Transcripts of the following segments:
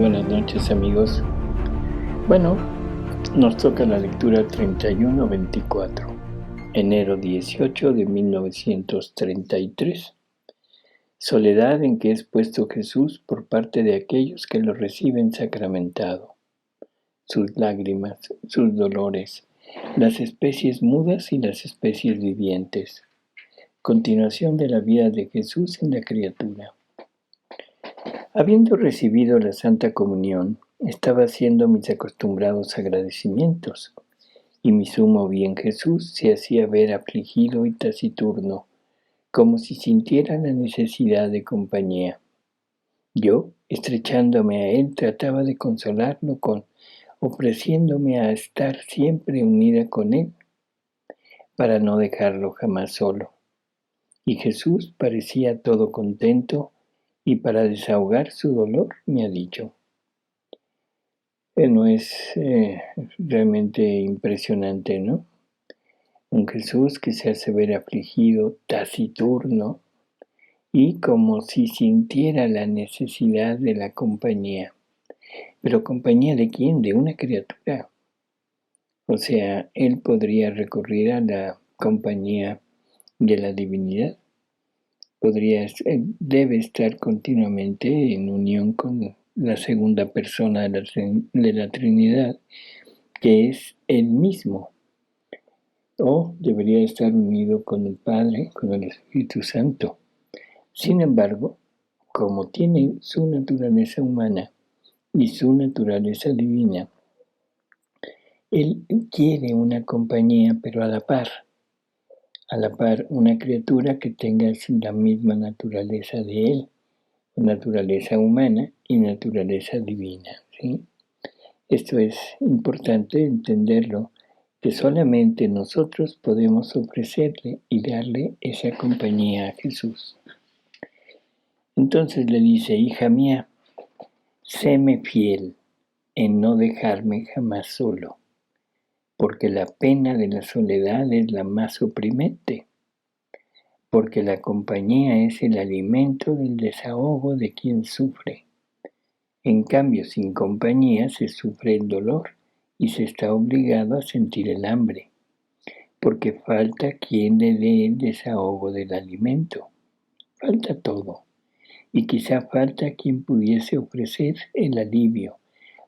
buenas noches, amigos. Bueno, nos toca la lectura 31-24, enero 18 de 1933. Soledad en que es puesto Jesús por parte de aquellos que lo reciben sacramentado. Sus lágrimas, sus dolores, las especies mudas y las especies vivientes. Continuación de la vida de Jesús en la criatura. Habiendo recibido la Santa Comunión, estaba haciendo mis acostumbrados agradecimientos, y mi sumo bien Jesús se hacía ver afligido y taciturno, como si sintiera la necesidad de compañía. Yo, estrechándome a él, trataba de consolarlo ofreciéndome a estar siempre unida con él, para no dejarlo jamás solo. Y Jesús parecía todo contento, y para desahogar su dolor me ha dicho. No es realmente impresionante, ¿no? Un Jesús que se hace ver afligido, taciturno, y como si sintiera la necesidad de la compañía. ¿Pero compañía de quién? De una criatura. O sea, él podría recurrir a la compañía de la divinidad. Debe estar continuamente en unión con la segunda persona de la Trinidad, que es él mismo, o debería estar unido con el Padre, con el Espíritu Santo. Sin embargo, como tiene su naturaleza humana y su naturaleza divina, él quiere una compañía, pero a la par una criatura que tenga la misma naturaleza de él, naturaleza humana y naturaleza divina, ¿sí? Esto es importante entenderlo, que solamente nosotros podemos ofrecerle y darle esa compañía a Jesús. Entonces le dice: hija mía, séme fiel en no dejarme jamás solo, porque la pena de la soledad es la más oprimente, porque la compañía es el alimento del desahogo de quien sufre. En cambio, sin compañía se sufre el dolor y se está obligado a sentir el hambre, porque falta quien le dé el desahogo del alimento. Falta todo, y quizá falta quien pudiese ofrecer el alivio,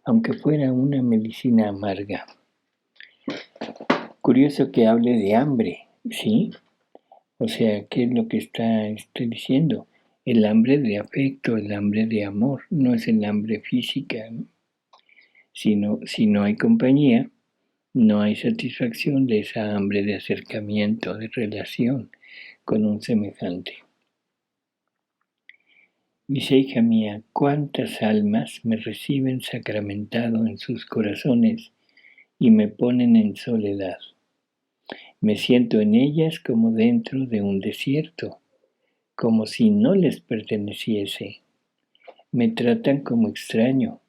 aunque fuera una medicina amarga. Curioso que hable de hambre, ¿sí? O sea, ¿qué es lo que está diciendo? El hambre de afecto, el hambre de amor, no es el hambre física, ¿no? Si no hay compañía, no hay satisfacción de esa hambre de acercamiento, de relación con un semejante. Dice: hija mía, cuántas almas me reciben sacramentado en sus corazones y me ponen en soledad. Me siento en ellas como dentro de un desierto, como si no les perteneciese. Me tratan como extraño,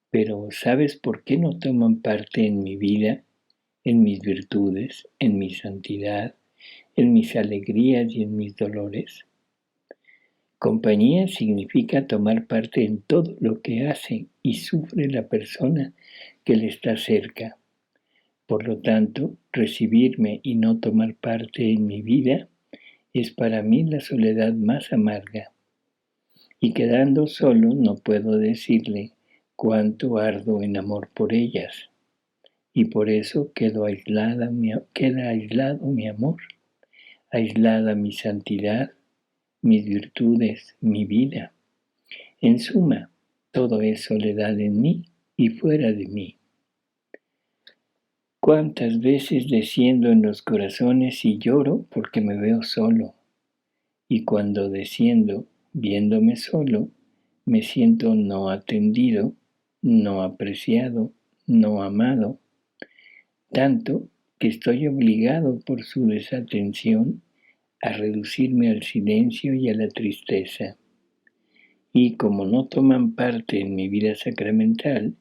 pero ¿sabes por qué no toman parte en mi vida, en mis virtudes, en mi santidad, en mis alegrías y en mis dolores? Compañía significa tomar parte en todo lo que hace y sufre la persona que le está cerca. Por lo tanto, recibirme y no tomar parte en mi vida es para mí la soledad más amarga. Y quedando solo no puedo decirle cuánto ardo en amor por ellas. Y por eso queda aislado mi amor, aislada mi santidad, mis virtudes, mi vida. En suma, todo es soledad en mí y fuera de mí. Cuántas veces desciendo en los corazones y lloro porque me veo solo. Y cuando desciendo, viéndome solo, me siento no atendido, no apreciado, no amado, tanto que estoy obligado por su desatención a reducirme al silencio y a la tristeza. Y como no toman parte en mi vida sacramental,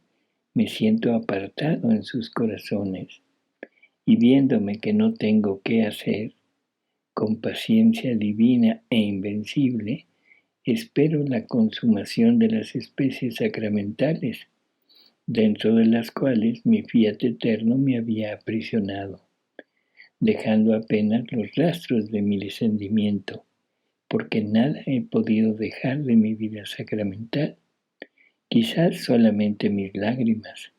me siento apartado en sus corazones, y viéndome que no tengo qué hacer, con paciencia divina e invencible, espero la consumación de las especies sacramentales, dentro de las cuales mi fiat eterno me había aprisionado, dejando apenas los rastros de mi descendimiento, porque nada he podido dejar de mi vida sacramental, quizás solamente mis lágrimas,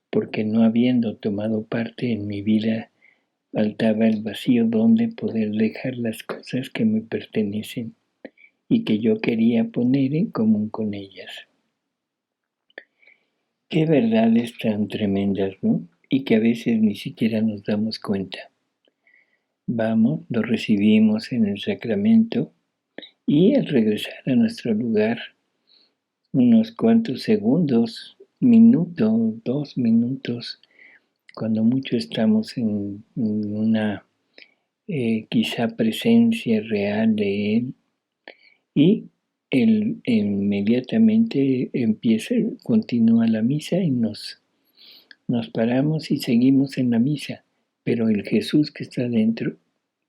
porque no habiendo tomado parte en mi vida, faltaba el vacío donde poder dejar las cosas que me pertenecen y que yo quería poner en común con ellas. Qué verdades tan tremendas, ¿no? Y que a veces ni siquiera nos damos cuenta. Vamos, lo recibimos en el sacramento y al regresar a nuestro lugar, unos cuantos segundos, minuto, 2 minutos, cuando mucho estamos en una quizá presencia real de Él, y él inmediatamente continúa la misa y nos paramos y seguimos en la misa, pero el Jesús que está dentro,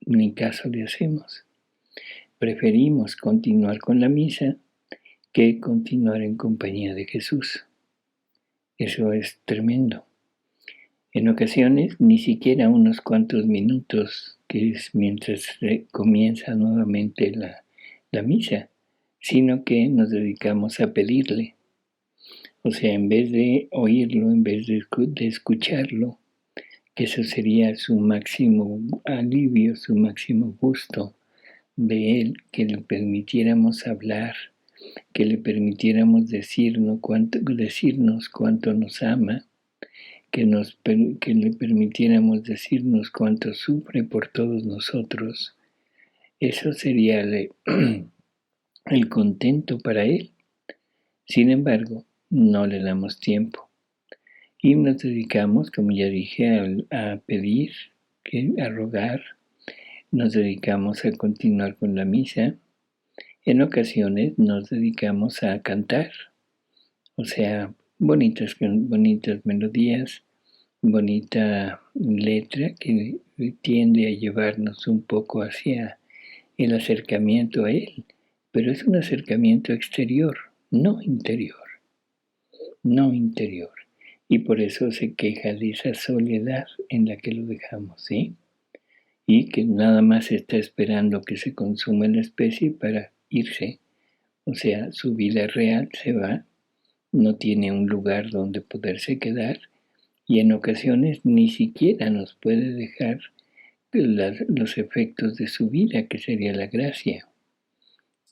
ni caso le hacemos. Preferimos continuar con la misa que continuar en compañía de Jesús. Eso es tremendo. En ocasiones, ni siquiera unos cuantos minutos, que es mientras comienza nuevamente la misa, sino que nos dedicamos a pedirle. O sea, en vez de oírlo, en vez de escucharlo, que eso sería su máximo alivio, su máximo gusto de Él, que le permitiéramos hablar, que le permitiéramos decirnos cuánto nos ama, que le permitiéramos decirnos cuánto sufre por todos nosotros. Eso sería el contento para Él. Sin embargo, no le damos tiempo y nos dedicamos, como ya dije, a pedir, a rogar. Nos dedicamos a continuar con la misa. En ocasiones nos dedicamos a cantar, o sea, bonitas melodías, bonita letra que tiende a llevarnos un poco hacia el acercamiento a Él, pero es un acercamiento exterior, no interior. Y por eso se queja de esa soledad en la que lo dejamos, ¿sí? Y que nada más está esperando que se consuma la especie para irse. O sea, su vida real se va, no tiene un lugar donde poderse quedar y en ocasiones ni siquiera nos puede dejar los efectos de su vida, que sería la gracia.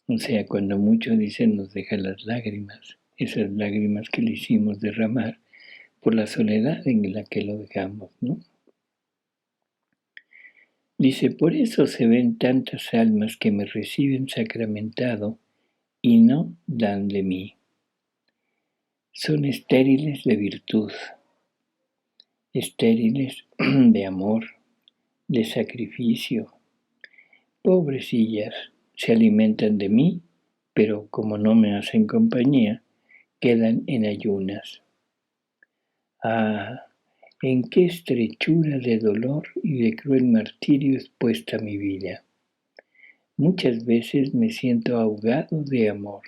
O sea, cuando mucho dicen nos deja las lágrimas, esas lágrimas que le hicimos derramar por la soledad en la que lo dejamos, ¿no? Dice, por eso se ven tantas almas que me reciben sacramentado y no dan de mí. Son estériles de virtud, estériles de amor, de sacrificio. Pobrecillas, se alimentan de mí, pero como no me hacen compañía, quedan en ayunas. Ah, en qué estrechura de dolor y de cruel martirio es puesta mi vida. Muchas veces me siento ahogado de amor.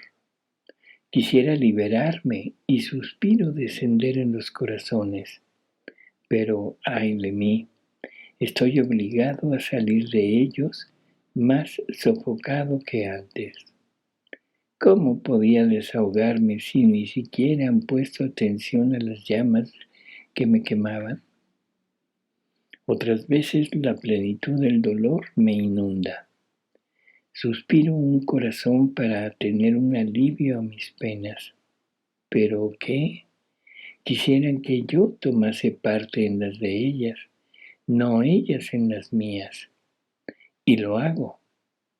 Quisiera liberarme y suspiro descender en los corazones, pero ay de mí, estoy obligado a salir de ellos más sofocado que antes. ¿Cómo podía desahogarme si ni siquiera han puesto atención a las llamas que me quemaban? Otras veces la plenitud del dolor me inunda. Suspiro un corazón para tener un alivio a mis penas. ¿Pero qué? Quisieran que yo tomase parte en las de ellas, no ellas en las mías. Y lo hago.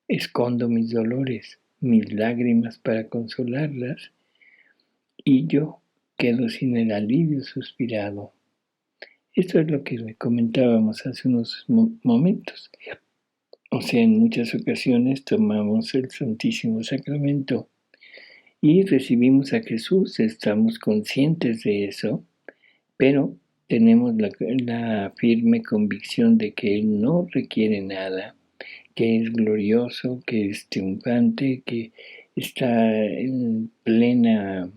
Escondo mis dolores, mis lágrimas para consolarlas, y yo quedo sin el alivio suspirado. Esto es lo que le comentábamos hace unos momentos. O sea, en muchas ocasiones tomamos el Santísimo Sacramento y recibimos a Jesús, estamos conscientes de eso, pero tenemos la firme convicción de que Él no requiere nada, que es glorioso, que es triunfante, que está en plena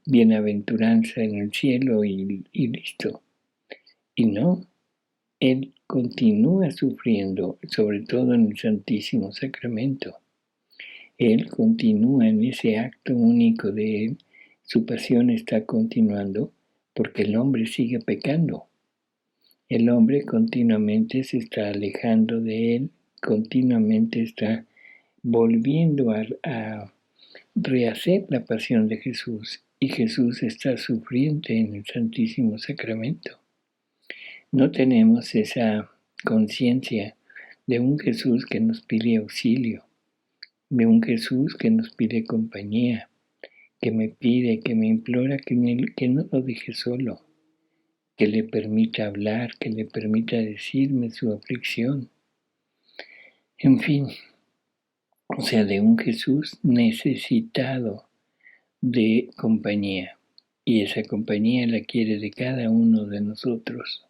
bienaventuranza en el cielo y listo. Y no, Él continúa sufriendo, sobre todo en el Santísimo Sacramento. Él continúa en ese acto único de Él, su pasión está continuando porque el hombre sigue pecando. El hombre continuamente se está alejando de Él, continuamente está volviendo a rehacer la pasión de Jesús, y Jesús está sufriente en el Santísimo Sacramento. No tenemos esa conciencia de un Jesús que nos pide auxilio, de un Jesús que nos pide compañía, que me pide, que me implora que no lo deje solo, que le permita hablar, que le permita decirme su aflicción. En fin, o sea, de un Jesús necesitado de compañía, y esa compañía la quiere de cada uno de nosotros.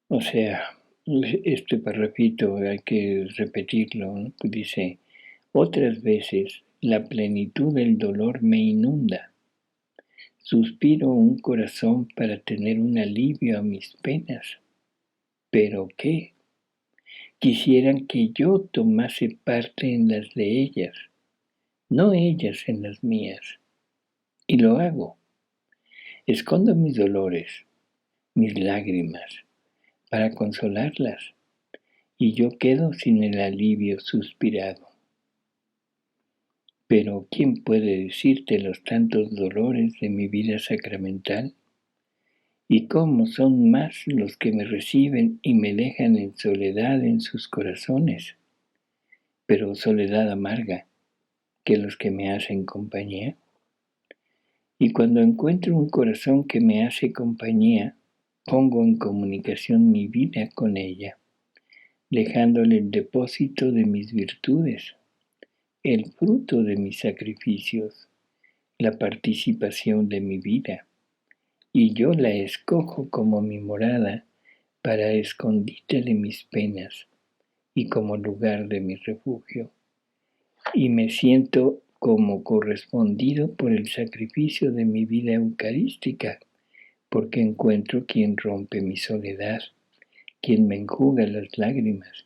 O sea, este párrafito hay que repetirlo, ¿no? Dice, otras veces la plenitud del dolor me inunda. Suspiro un corazón para tener un alivio a mis penas. ¿Pero qué? Quisieran que yo tomase parte en las de ellas, no ellas en las mías. Y lo hago. Escondo mis dolores, mis lágrimas, para consolarlas, y yo quedo sin el alivio suspirado. Pero ¿quién puede decirte los tantos dolores de mi vida sacramental? Y cómo son más los que me reciben y me dejan en soledad en sus corazones, pero soledad amarga, que los que me hacen compañía. Y cuando encuentro un corazón que me hace compañía, pongo en comunicación mi vida con ella, dejándole el depósito de mis virtudes, el fruto de mis sacrificios, la participación de mi vida, y yo la escojo como mi morada para escondite de mis penas y como lugar de mi refugio, y me siento como correspondido por el sacrificio de mi vida eucarística, porque encuentro quien rompe mi soledad, quien me enjuga las lágrimas,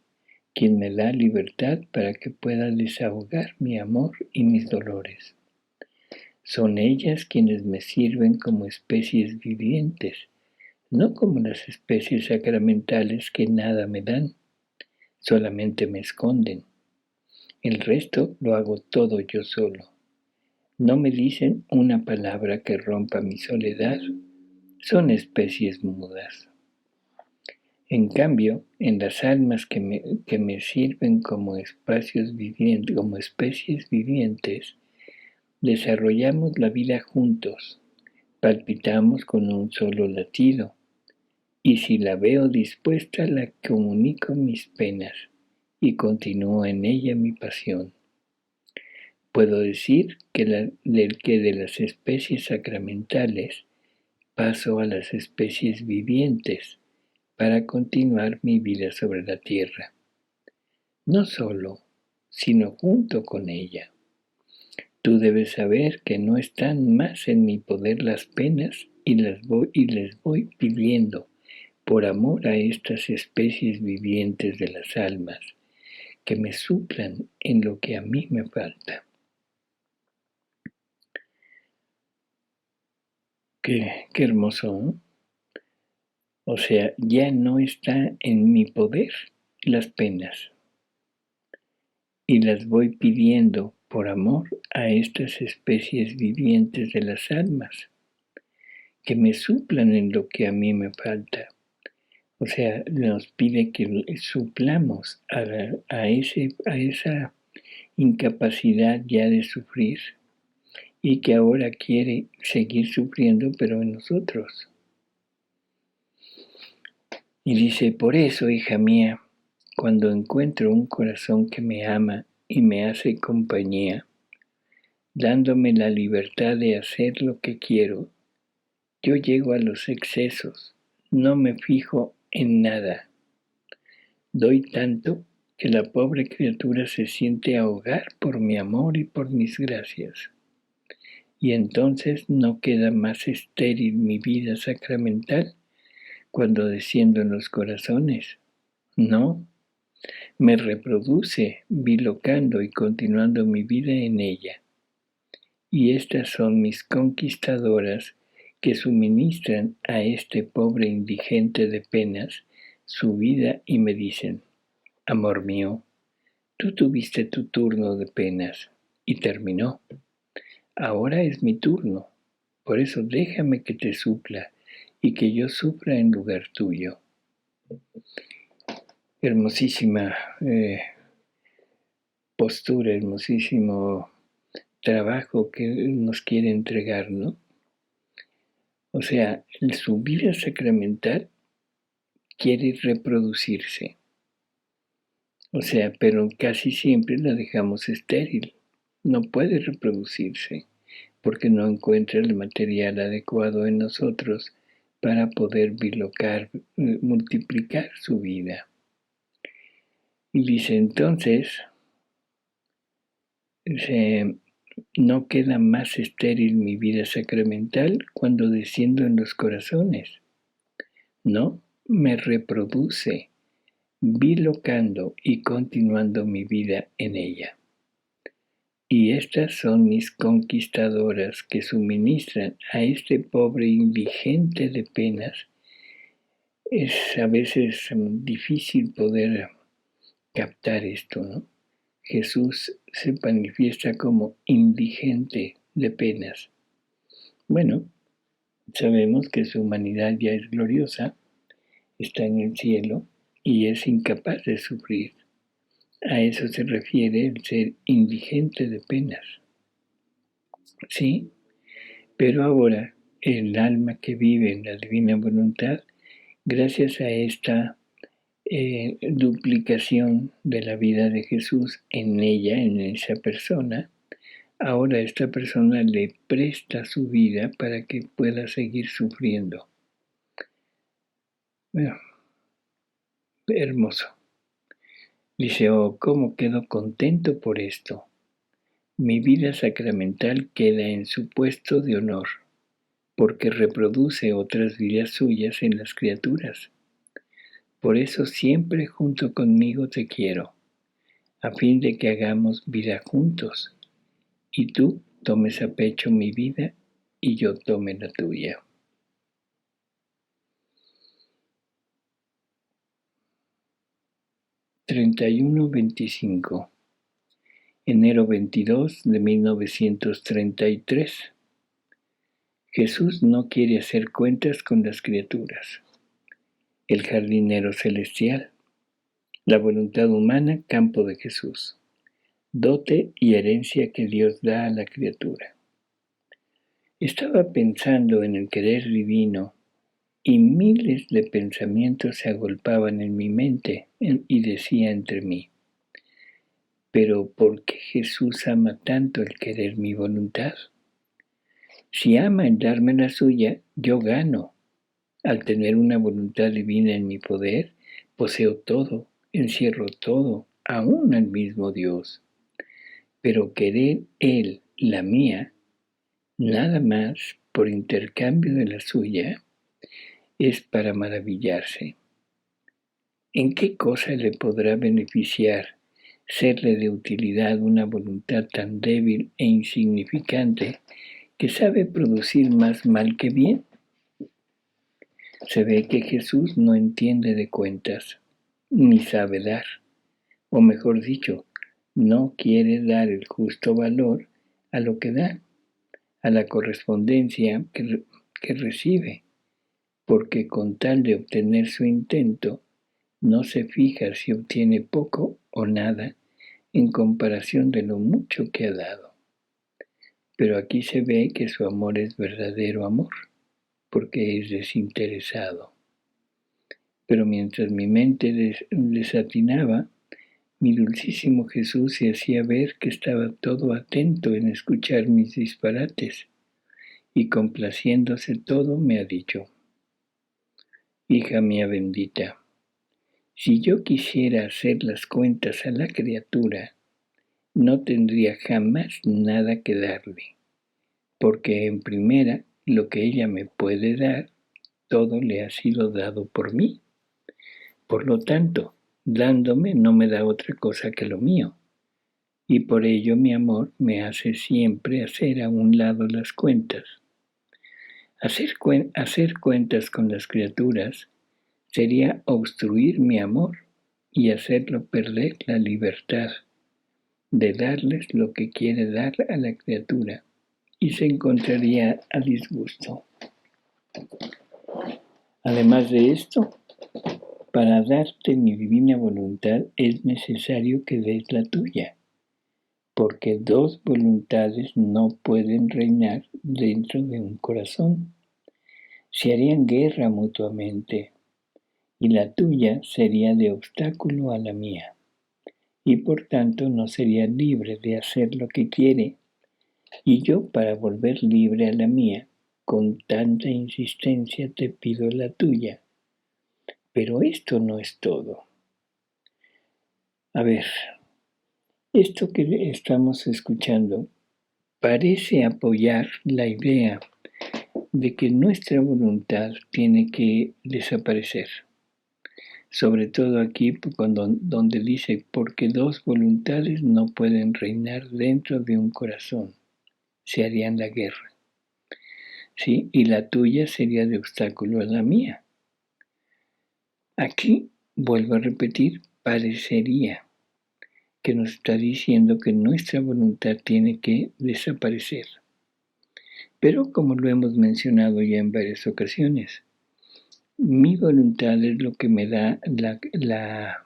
quien me da libertad para que pueda desahogar mi amor y mis dolores. Son ellas quienes me sirven como especies vivientes, no como las especies sacramentales que nada me dan, solamente me esconden. El resto lo hago todo yo solo. No me dicen una palabra que rompa mi soledad, son especies mudas. En cambio, en las almas que me sirven como espacios vivientes, como especies vivientes, desarrollamos la vida juntos, palpitamos con un solo latido, y si la veo dispuesta la comunico mis penas y continúo en ella mi pasión. Puedo decir que de las especies sacramentales paso a las especies vivientes para continuar mi vida sobre la tierra, no solo, sino junto con ella. Tú debes saber que no están más en mi poder las penas y les voy pidiendo, por amor a estas especies vivientes de las almas, que me suplan en lo que a mí me falta. Qué hermoso, ¿no? O sea, ya no está en mi poder las penas, y las voy pidiendo por amor a estas especies vivientes de las almas, que me suplan en lo que a mí me falta. O sea, nos pide que suplamos a esa incapacidad ya de sufrir, y que ahora quiere seguir sufriendo, pero en nosotros. Y dice, por eso, hija mía, cuando encuentro un corazón que me ama y me hace compañía, dándome la libertad de hacer lo que quiero, yo llego a los excesos, no me fijo en nada. Doy tanto que la pobre criatura se siente ahogar por mi amor y por mis gracias. Y entonces no queda más estéril mi vida sacramental cuando desciendo en los corazones. No, me reproduce bilocando y continuando mi vida en ella. Y estas son mis conquistadoras que suministran a este pobre indigente de penas su vida y me dicen: amor mío, tú tuviste tu turno de penas y terminó. Ahora es mi turno, por eso déjame que te supla y que yo sufra en lugar tuyo. Hermosísima postura, hermosísimo trabajo que nos quiere entregar, ¿no? O sea, su vida sacramental quiere reproducirse. O sea, pero casi siempre la dejamos estéril. No puede reproducirse porque no encuentra el material adecuado en nosotros para poder bilocar, multiplicar su vida. Y dice entonces, no queda más estéril mi vida sacramental cuando desciendo en los corazones. No, me reproduce, bilocando y continuando mi vida en ella. Y estas son mis conquistadoras que suministran a este pobre indigente de penas. Es a veces difícil poder captar esto, ¿no? Jesús se manifiesta como indigente de penas. Bueno, sabemos que su humanidad ya es gloriosa, está en el cielo y es incapaz de sufrir. A eso se refiere el ser indigente de penas. Sí, pero ahora el alma que vive en la divina voluntad, gracias a esta duplicación de la vida de Jesús en ella, en esa persona, ahora esta persona le presta su vida para que pueda seguir sufriendo. Bueno, hermoso. Dice, oh, cómo quedo contento por esto. Mi vida sacramental queda en su puesto de honor, porque reproduce otras vidas suyas en las criaturas. Por eso siempre junto conmigo te quiero, a fin de que hagamos vida juntos, y tú tomes a pecho mi vida y yo tome la tuya. (31-25) Enero 22 de 1933. Jesús no quiere hacer cuentas con las criaturas. El jardinero celestial. La voluntad humana, campo de Jesús. Dote y herencia que Dios da a la criatura. Estaba pensando en el querer divino y miles de pensamientos se agolpaban en mi mente y decía entre mí: pero ¿por qué Jesús ama tanto el querer mi voluntad? Si ama el darme la suya, yo gano. Al tener una voluntad divina en mi poder, poseo todo, encierro todo, aún al mismo Dios. Pero querer Él la mía, nada más por intercambio de la suya, es para maravillarse. ¿En qué cosa le podrá beneficiar serle de utilidad una voluntad tan débil e insignificante que sabe producir más mal que bien? Se ve que Jesús no entiende de cuentas, ni sabe dar, o mejor dicho, no quiere dar el justo valor a lo que da, a la correspondencia que recibe, porque con tal de obtener su intento, no se fija si obtiene poco o nada en comparación de lo mucho que ha dado. Pero aquí se ve que su amor es verdadero amor, porque es desinteresado. Pero mientras mi mente desatinaba, mi dulcísimo Jesús se hacía ver que estaba todo atento en escuchar mis disparates, y complaciéndose todo me ha dicho: hija mía bendita, Si yo quisiera hacer las cuentas a la criatura, no tendría jamás nada que darle, porque en primera, lo que ella me puede dar, todo le ha sido dado por mí. Por lo tanto, dándome no me da otra cosa que lo mío, y por ello mi amor me hace siempre hacer a un lado las cuentas. Hacer cuentas con las criaturas sería obstruir mi amor y hacerlo perder la libertad de darles lo que quiere dar a la criatura, y se encontraría a disgusto. Además de esto, para darte mi divina voluntad es necesario que des la tuya, porque dos voluntades no pueden reinar dentro de un corazón. Se harían guerra mutuamente, y la tuya sería de obstáculo a la mía, y por tanto no sería libre de hacer lo que quiere, y yo para volver libre a la mía, con tanta insistencia te pido la tuya. Pero esto no es todo. A ver, esto que estamos escuchando parece apoyar la idea de que nuestra voluntad tiene que desaparecer. Sobre todo aquí donde dice, porque dos voluntades no pueden reinar dentro de un corazón, se harían la guerra. ¿Sí? Y la tuya sería de obstáculo a la mía. Aquí, vuelvo a repetir, parecería que nos está diciendo que nuestra voluntad tiene que desaparecer. Pero como lo hemos mencionado ya en varias ocasiones, mi voluntad es lo que me da la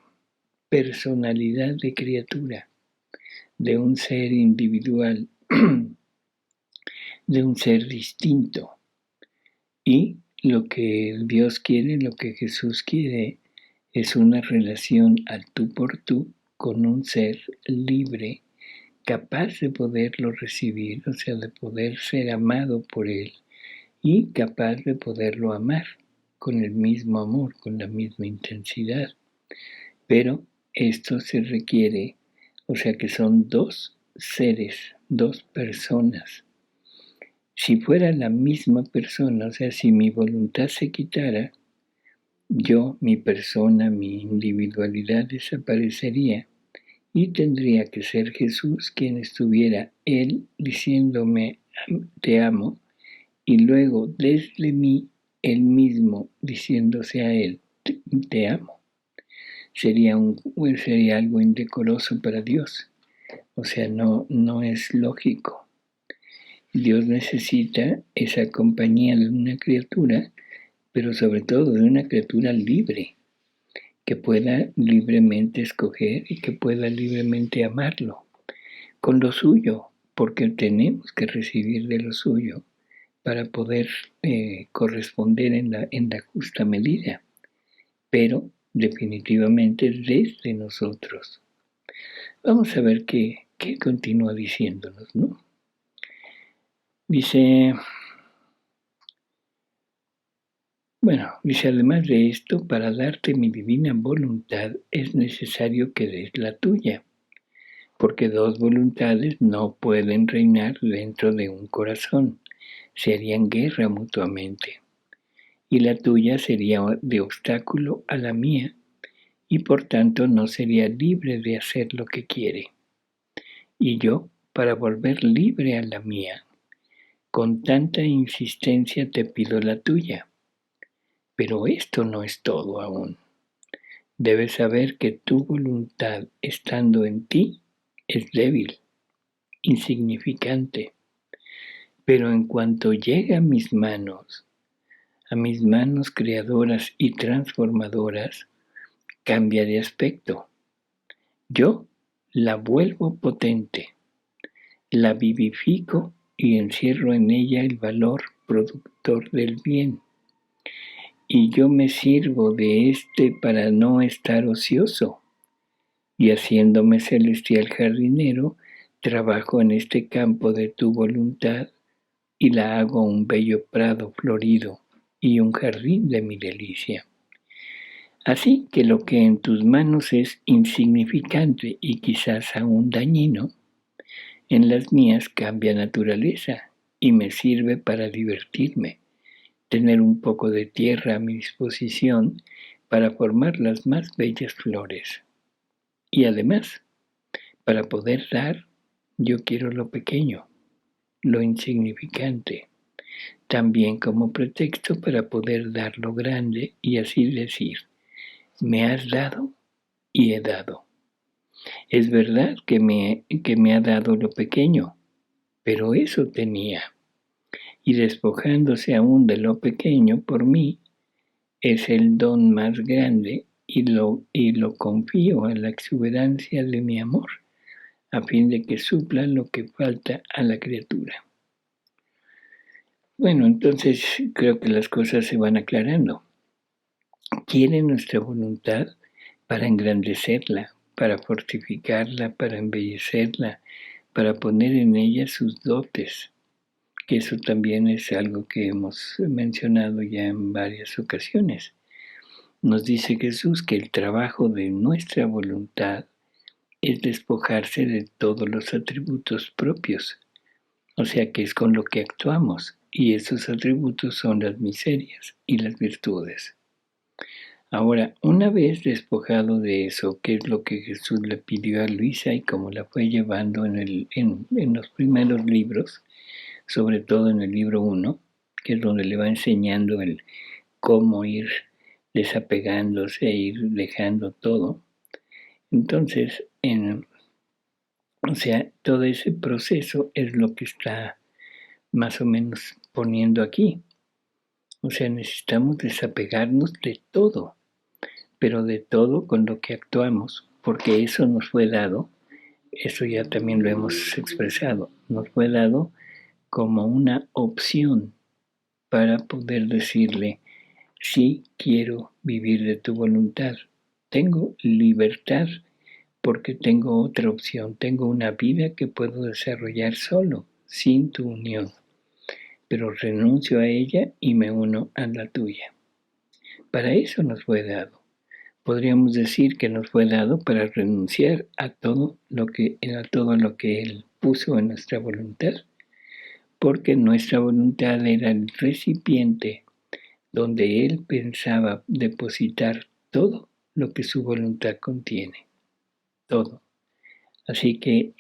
personalidad de criatura, de un ser individual, de un ser distinto. Y lo que Dios quiere, lo que Jesús quiere, es una relación al tú por tú con un ser libre, capaz de poderlo recibir, o sea, de poder ser amado por Él y capaz de poderlo amar con el mismo amor, con la misma intensidad. Pero esto se requiere, o sea que son dos seres, dos personas. Si fuera la misma persona, o sea, si mi voluntad se quitara, yo, mi persona, mi individualidad desaparecería y tendría que ser Jesús quien estuviera Él diciéndome te amo y luego desde mí Él mismo diciéndose a Él te amo. Sería algo indecoroso para Dios. O sea, no es lógico. Dios necesita esa compañía de una criatura, pero sobre todo de una criatura libre, que pueda libremente escoger y que pueda libremente amarlo, con lo suyo, porque tenemos que recibir de lo suyo para poder corresponder en la justa medida, pero definitivamente desde nosotros. Vamos a ver qué continúa diciéndonos, ¿no? Dice, además de esto, para darte mi divina voluntad es necesario que des la tuya, porque dos voluntades no pueden reinar dentro de un corazón, se harían guerra mutuamente, y la tuya sería de obstáculo a la mía, y por tanto no sería libre de hacer lo que quiere. Y yo, para volver libre a la mía, con tanta insistencia te pido la tuya. Pero esto no es todo aún. Debes saber que tu voluntad, estando en ti, es débil, insignificante. Pero en cuanto llega a mis manos creadoras y transformadoras, cambia de aspecto. Yo la vuelvo potente, la vivifico y encierro en ella el valor productor del bien. Y yo me sirvo de éste para no estar ocioso. Y haciéndome celestial jardinero, trabajo en este campo de tu voluntad y la hago un bello prado florido y un jardín de mi delicia. Así que lo que en tus manos es insignificante y quizás aún dañino, en las mías cambia naturaleza y me sirve para divertirme, tener un poco de tierra a mi disposición para formar las más bellas flores. Y además, para poder dar, yo quiero lo pequeño, lo insignificante, también como pretexto para poder dar lo grande y así decir, me has dado y he dado. Es verdad que me ha dado lo pequeño, pero eso tenía. Y despojándose aún de lo pequeño por mí, es el don más grande y lo confío a la exuberancia de mi amor, a fin de que supla lo que falta a la criatura. Bueno, entonces creo que las cosas se van aclarando. Quiere nuestra voluntad para engrandecerla, para fortificarla, para embellecerla, para poner en ella sus dotes, que eso también es algo que hemos mencionado ya en varias ocasiones. Nos dice Jesús que el trabajo de nuestra voluntad es despojarse de todos los atributos propios, o sea que es con lo que actuamos, y esos atributos son las miserias y las virtudes. Ahora, una vez despojado de eso, que es lo que Jesús le pidió a Luisa y como la fue llevando en los primeros libros, sobre todo en el libro 1, que es donde le va enseñando el cómo ir desapegándose e ir dejando todo. Entonces, o sea, todo ese proceso es lo que está más o menos poniendo aquí. O sea, necesitamos desapegarnos de todo, pero de todo con lo que actuamos, porque eso nos fue dado, eso ya también lo hemos expresado, nos fue dado como una opción para poder decirle, sí quiero vivir de tu voluntad, tengo libertad porque tengo otra opción, tengo una vida que puedo desarrollar solo, sin tu unión, pero renuncio a ella y me uno a la tuya. Para eso nos fue dado. Podríamos decir que nos fue dado para renunciar a todo lo que Él puso en nuestra voluntad, porque nuestra voluntad era el recipiente donde Él pensaba depositar todo lo que su voluntad contiene, todo. Así que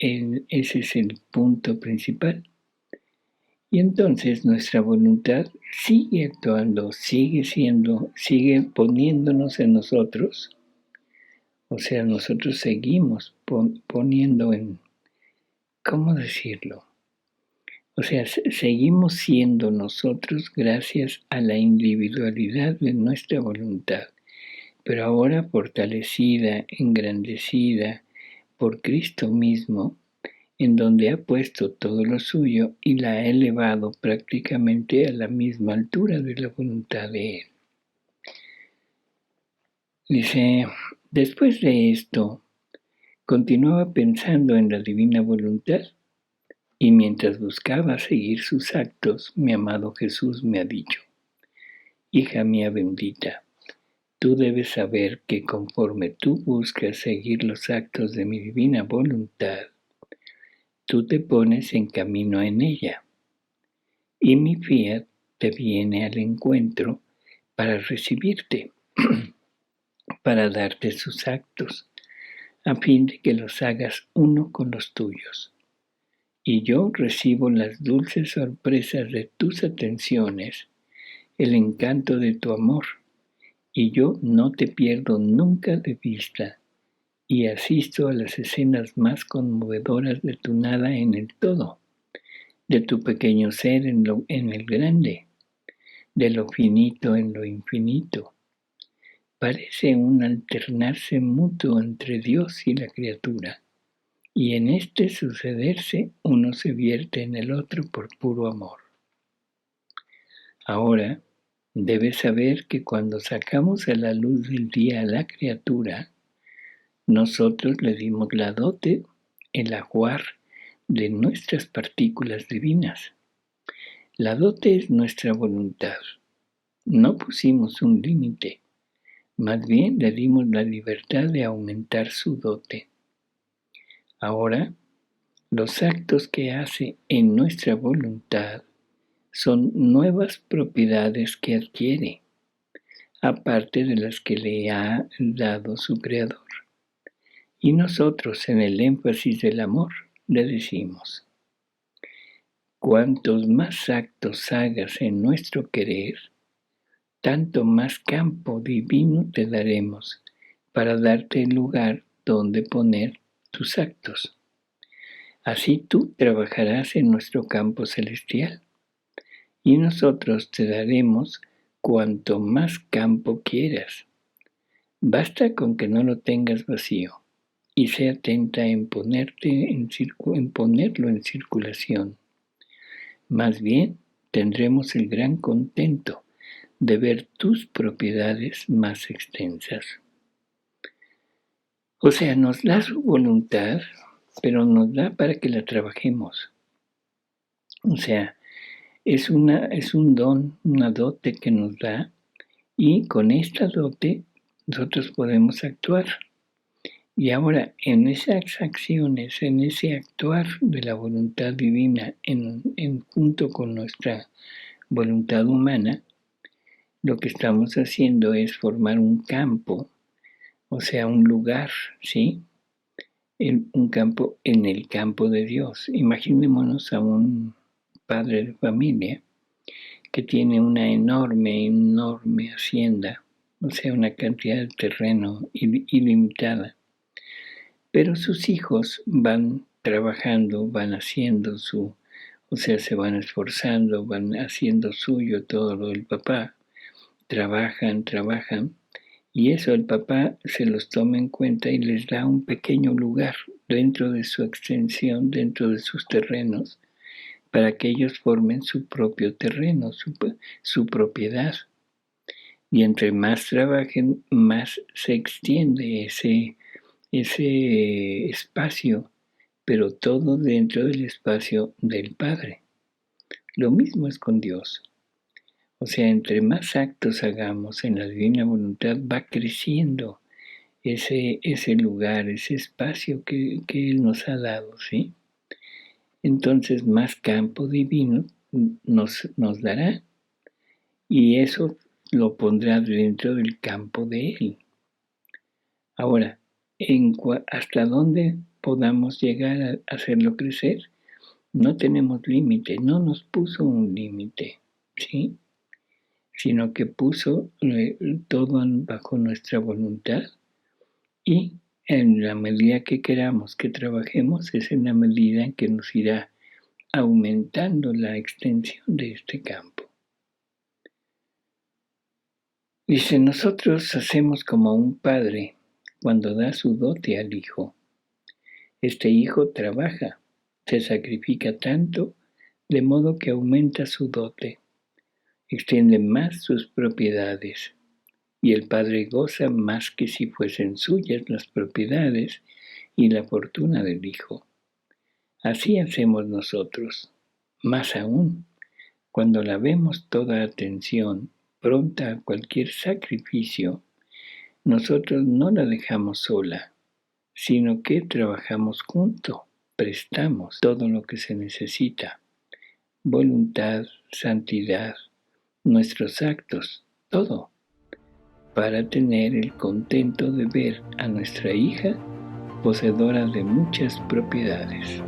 ese es el punto principal. Y entonces nuestra voluntad sigue actuando, sigue poniéndonos en nosotros. O sea, nosotros seguimos poniendo ¿cómo decirlo? O sea, seguimos siendo nosotros gracias a la individualidad de nuestra voluntad, pero ahora fortalecida, engrandecida por Cristo mismo, en donde ha puesto todo lo suyo y la ha elevado prácticamente a la misma altura de la voluntad de Él. Dice, después de esto, continuaba pensando en la divina voluntad y mientras buscaba seguir sus actos, mi amado Jesús me ha dicho, hija mía bendita, tú debes saber que conforme tú buscas seguir los actos de mi divina voluntad, tú te pones en camino en ella, y mi fiat te viene al encuentro para recibirte, para darte sus actos, a fin de que los hagas uno con los tuyos. Y yo recibo las dulces sorpresas de tus atenciones, el encanto de tu amor, y yo no te pierdo nunca de vista, y asisto a las escenas más conmovedoras de tu nada en el todo, de tu pequeño ser en el grande, de lo finito en lo infinito. Parece un alternarse mutuo entre Dios y la criatura, y en este sucederse uno se vierte en el otro por puro amor. Ahora, debes saber que cuando sacamos a la luz del día a la criatura, nosotros le dimos la dote, el ajuar de nuestras partículas divinas. La dote es nuestra voluntad. No pusimos un límite. Más bien le dimos la libertad de aumentar su dote. Ahora, los actos que hace en nuestra voluntad son nuevas propiedades que adquiere, aparte de las que le ha dado su Creador. Y nosotros, en el énfasis del amor, le decimos: cuantos más actos hagas en nuestro querer, tanto más campo divino te daremos para darte el lugar donde poner tus actos. Así tú trabajarás en nuestro campo celestial, y nosotros te daremos cuanto más campo quieras. Basta con que no lo tengas vacío, y sé atenta en ponerlo en circulación. Más bien, tendremos el gran contento de ver tus propiedades más extensas. O sea, nos da su voluntad, pero nos da para que la trabajemos. O sea, es un don, una dote que nos da, y con esta dote nosotros podemos actuar. Y ahora, en esas acciones, en ese actuar de la voluntad divina junto con nuestra voluntad humana, lo que estamos haciendo es formar un campo, o sea, un lugar, ¿sí? Un campo en el campo de Dios. Imaginémonos a un padre de familia que tiene una enorme hacienda, o sea, una cantidad de terreno ilimitada. Pero sus hijos van trabajando, van haciendo o sea, se van esforzando, van haciendo suyo todo lo del papá, trabajan, y eso el papá se los toma en cuenta y les da un pequeño lugar dentro de su extensión, dentro de sus terrenos, para que ellos formen su propio terreno, su propiedad. Y entre más trabajen, más se extiende ese espacio, pero todo dentro del espacio del Padre. Lo mismo es con Dios. O sea, entre más actos hagamos en la divina voluntad, va creciendo ese lugar, ese espacio que Él nos ha dado, ¿sí? Entonces más campo divino nos dará, y eso lo pondrá dentro del campo de Él. Ahora, hasta dónde podamos llegar a hacerlo crecer, no tenemos límite, no nos puso un límite, ¿sí? Sino que puso todo bajo nuestra voluntad, y en la medida que queramos que trabajemos es en la medida en que nos irá aumentando la extensión de este campo. Dice: nosotros hacemos como un padre cuando da su dote al hijo. Este hijo trabaja, se sacrifica tanto, de modo que aumenta su dote, extiende más sus propiedades, y el padre goza más que si fuesen suyas las propiedades y la fortuna del hijo. Así hacemos nosotros, más aún, cuando la vemos toda atención, pronta a cualquier sacrificio, nosotros no la dejamos sola, sino que trabajamos juntos, prestamos todo lo que se necesita: voluntad, santidad, nuestros actos, todo, para tener el contento de ver a nuestra hija poseedora de muchas propiedades.